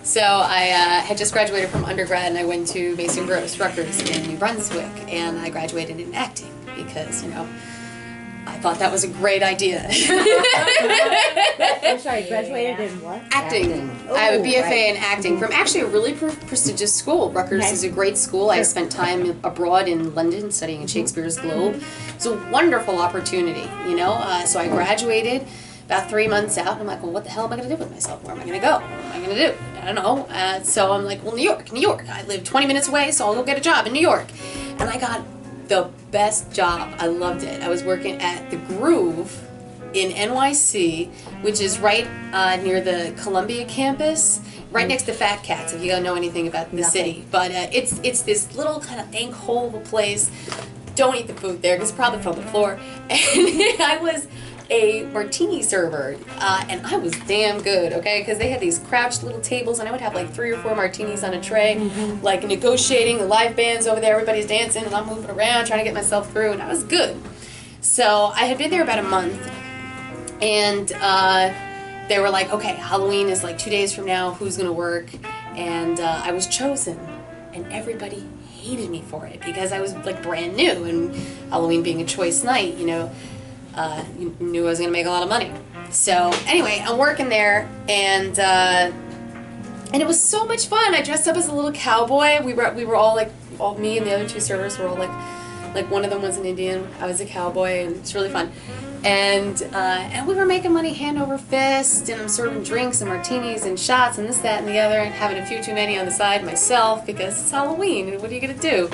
So I had just graduated from undergrad, and I went to Mason Gross, Rutgers in New Brunswick, and I graduated in acting because, you know, I thought that was a great idea. I'm sorry, graduated in what? Acting. I have a BFA in acting from actually a really prestigious school. Rutgers is a great school. I spent time abroad in London studying at Shakespeare's Globe. It's a wonderful opportunity, you know. So I graduated about 3 months out, and I'm like, well, what the hell am I going to do with myself? Where am I going to go? What am I going to do? I don't know. So I'm like, well, New York. I live 20 minutes away, so I'll go get a job in New York. And I got the best job. I loved it. I was working at the Groove in NYC, which is right near the Columbia campus, right next to Fat Cats, if you don't know anything about the city. But it's this little kind of dank hole of a place. Don't eat the food there because it's probably from the floor. And I was a martini server, and I was damn good, okay? Because they had these crouched little tables, and I would have like 3 or 4 martinis on a tray, like negotiating, the live band's over there, everybody's dancing, and I'm moving around trying to get myself through, and I was good. So I had been there about a month, and they were like, okay, Halloween is like 2 days from now, who's gonna work? And I was chosen, and everybody hated me for it because I was like brand new, and Halloween being a choice night, you know, you knew I was going to make a lot of money. So anyway, I'm working there, and it was so much fun. I dressed up as a little cowboy. We were all like, all me and the other 2 servers were all like one of them was an Indian. I was a cowboy, and it's really fun. And we were making money hand over fist, and I'm serving drinks and martinis and shots and this, that, and the other, and having a few too many on the side myself because it's Halloween, and what are you gonna do?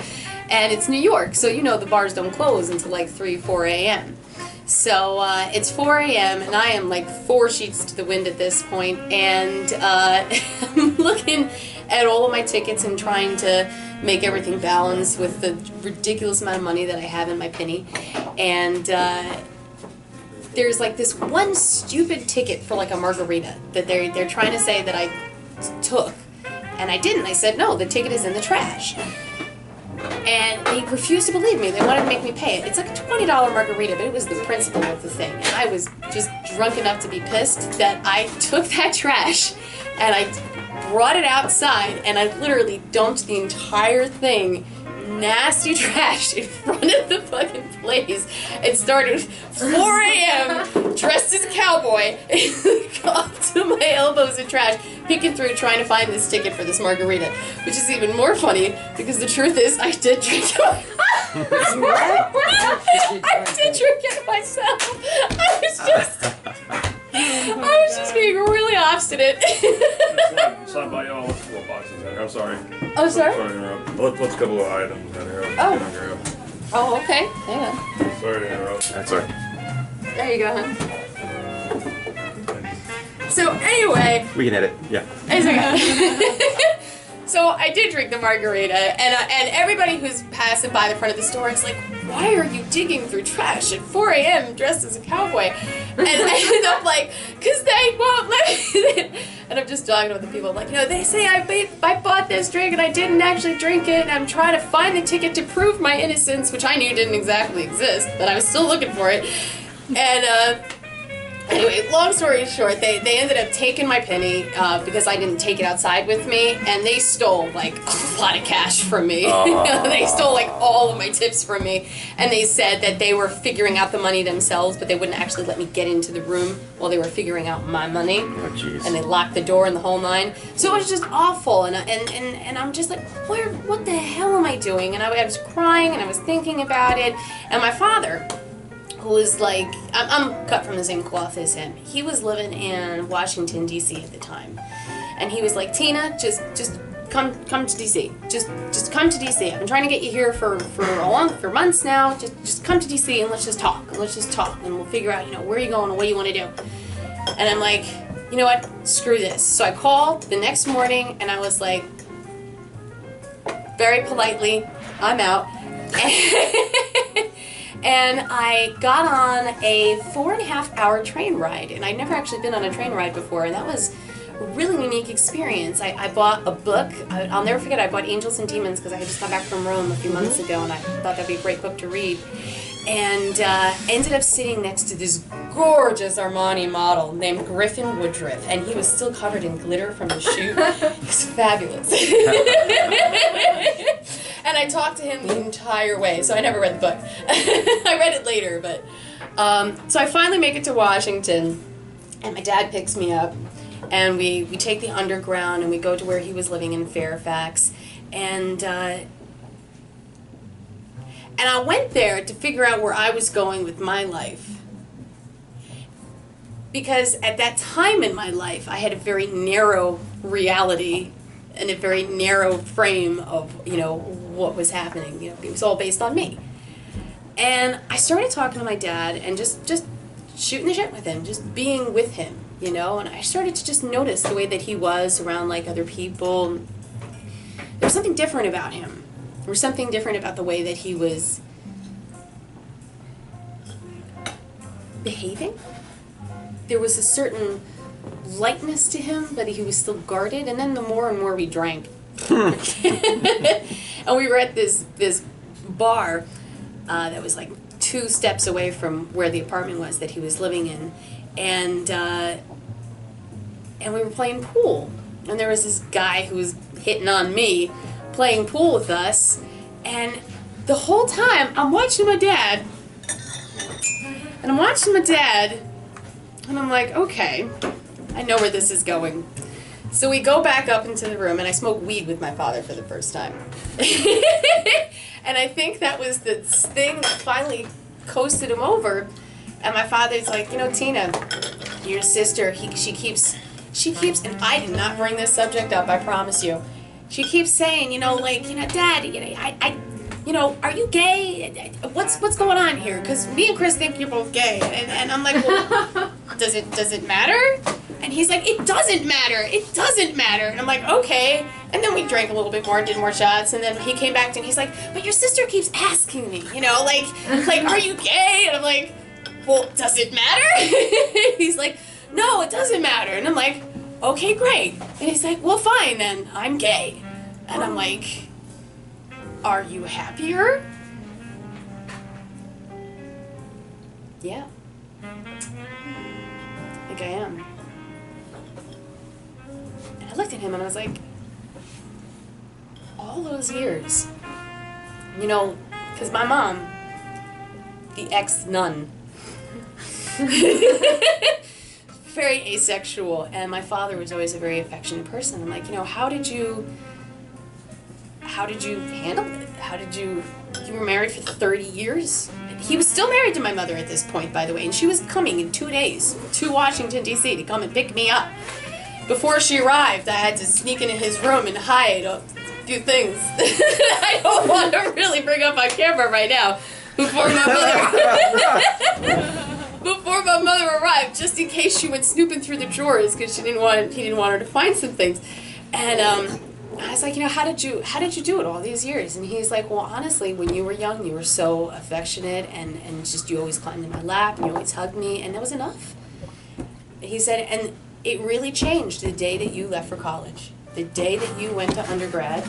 And it's New York, so you know the bars don't close until like 3, 4 a.m. So it's 4 a.m. and I am like 4 sheets to the wind at this point, and I'm looking at all of my tickets and trying to make everything balance with the ridiculous amount of money that I have in my penny. And there's like this one stupid ticket for like a margarita that they're trying to say that I took, and I didn't. I said, no, the ticket is in the trash. And they refused to believe me. They wanted to make me pay it. It's like a $20 margarita, but it was the principle of the thing. And I was just drunk enough to be pissed that I took that trash and I brought it outside, and I literally dumped the entire thing, nasty trash, in front of the fucking place. It started 4 a.m. dressed as a cowboy, up to my elbows in trash, picking through trying to find this ticket for this margarita, which is even more funny because the truth is I did drink it. I did drink it myself. I was just being really obstinate. Stop by y'all with 4 boxes in there. I'm sorry. Oh, sorry? Sorry to interrupt. Let's couple of items in here. Oh, okay. Hang on. Sorry to interrupt. That's all right. There you go, hon. So anyway, We can edit. Yeah. it's okay. So I did drink the margarita, and everybody who's passing by the front of the store is like, why are you digging through trash at 4 a.m. dressed as a cowboy? And I ended up like, because they won't let me. And I'm just talking with the people, like, you know, they say I bought this drink and I didn't actually drink it, and I'm trying to find the ticket to prove my innocence, which I knew didn't exactly exist, but I was still looking for it. And anyway, long story short, they ended up taking my penny because I didn't take it outside with me, and they stole like a lot of cash from me. They stole like all of my tips from me, and they said that they were figuring out the money themselves, but they wouldn't actually let me get into the room while they were figuring out my money. Oh, jeez. And they locked the door and the whole 9. So it was just awful, and I'm just like, what the hell am I doing? And I was crying, and I was thinking about it, and my father, who was like, I'm cut from the same cloth as him. He was living in Washington, D.C. at the time. And he was like, Tina, just come to D.C. Just come to D.C. I've been trying to get you here for months now. Just come to D.C. and let's just talk. And we'll figure out, you know, where are you going and what do you want to do. And I'm like, you know what, screw this. So I called the next morning, and I was like, very politely, I'm out. And I got on a 4.5-hour train ride, and I'd never actually been on a train ride before, and that was a really unique experience. I bought a book. I'll never forget, I bought Angels and Demons because I had just come back from Rome a few months ago, and I thought that'd be a great book to read. and ended up sitting next to this gorgeous Armani model named Griffin Woodruff, and he was still covered in glitter from the shoot. He was fabulous. And I talked to him the entire way, so I never read the book. I read it later, but so I finally make it to Washington, and my dad picks me up, and we take the underground, and we go to where he was living in Fairfax, and I went there to figure out where I was going with my life. Because at that time in my life, I had a very narrow reality and a very narrow frame of, what was happening. It was all based on me. And I started talking to my dad and just shooting the shit with him, just being with him, and I started to just notice the way that he was around, like, other people. There was something different about him. There was something different about the way that he was behaving. There was a certain lightness to him, but he was still guarded. And then the more and more we drank, and we were at this bar that was like 2 steps away from where the apartment was that he was living in, and we were playing pool. And there was this guy who was hitting on me, playing pool with us, and the whole time I'm watching my dad, and I'm like, okay, I know where this is going. So we go back up into the room, and I smoke weed with my father for the first time. And I think that was the thing that finally coasted him over. And my father's like, Tina, your sister, she keeps, and I did not bring this subject up, I promise you. She keeps saying, Dad, are you gay? What's going on here? Because me and Chris think you're both gay. And I'm like, well, does it matter? And he's like, it doesn't matter. And I'm like, okay. And then we drank a little bit more, did more shots, and then he came back to me. He's like, but your sister keeps asking me, like, are you gay? And I'm like, well, does it matter? He's like, no, it doesn't matter. And I'm like, okay, great. And he's like, well, fine then, I'm gay. And I'm like, are you happier? Yeah. I think I am. And I looked at him and I was like, all those years, because my mom, the ex-nun, very asexual, and my father was always a very affectionate person. I'm like, how did you handle it? You were married for 30 years? He was still married to my mother at this point, by the way, and she was coming in 2 days to Washington, D.C. to come and pick me up. Before she arrived, I had to sneak into his room and hide a few things I don't want to really bring up on camera right now before my mother arrived, just in case she went snooping through the drawers, because he didn't want her to find some things. And I was like, how did you do it all these years? And he's like, well, honestly, when you were young, you were so affectionate, and just you always climbed in my lap, and you always hugged me, and that was enough. He said, and it really changed the day that you left for college. The day that you went to undergrad,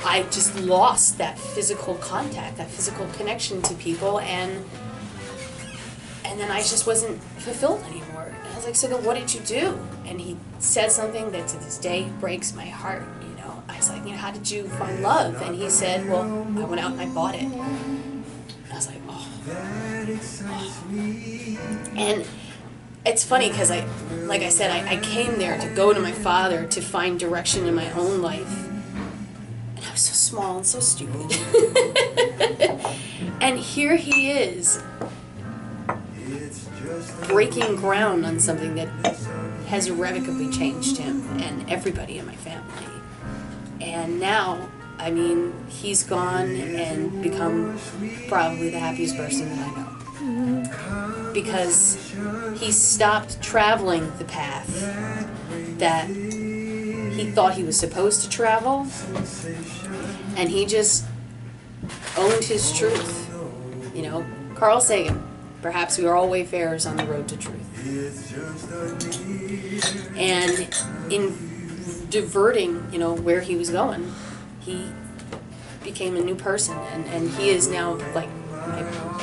I just lost that physical contact, that physical connection to people, and then I just wasn't fulfilled anymore. And I was like, so then what did you do? And he said something that to this day breaks my heart, I was like, how did you find love? And he said, well, I went out and I bought it. And I was like, oh. And it's funny because like I said, I came there to go to my father to find direction in my own life. And I was so small and so stupid. And here he is, breaking ground on something that has irrevocably changed him and everybody in my family. And now, he's gone and become probably the happiest person that I know. Because he stopped traveling the path that he thought he was supposed to travel, and he just owned his truth. Carl Sagan, perhaps we are all wayfarers on the road to truth. And in diverting, where he was going, he became a new person, and he is now like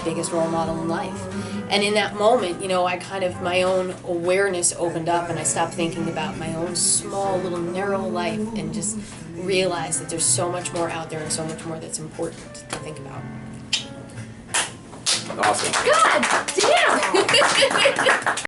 biggest role model in life. And in that moment, you know, I kind of, my own awareness opened up and I stopped thinking about my own small little narrow life and just realized that there's so much more out there and so much more that's important to think about. Awesome. God damn!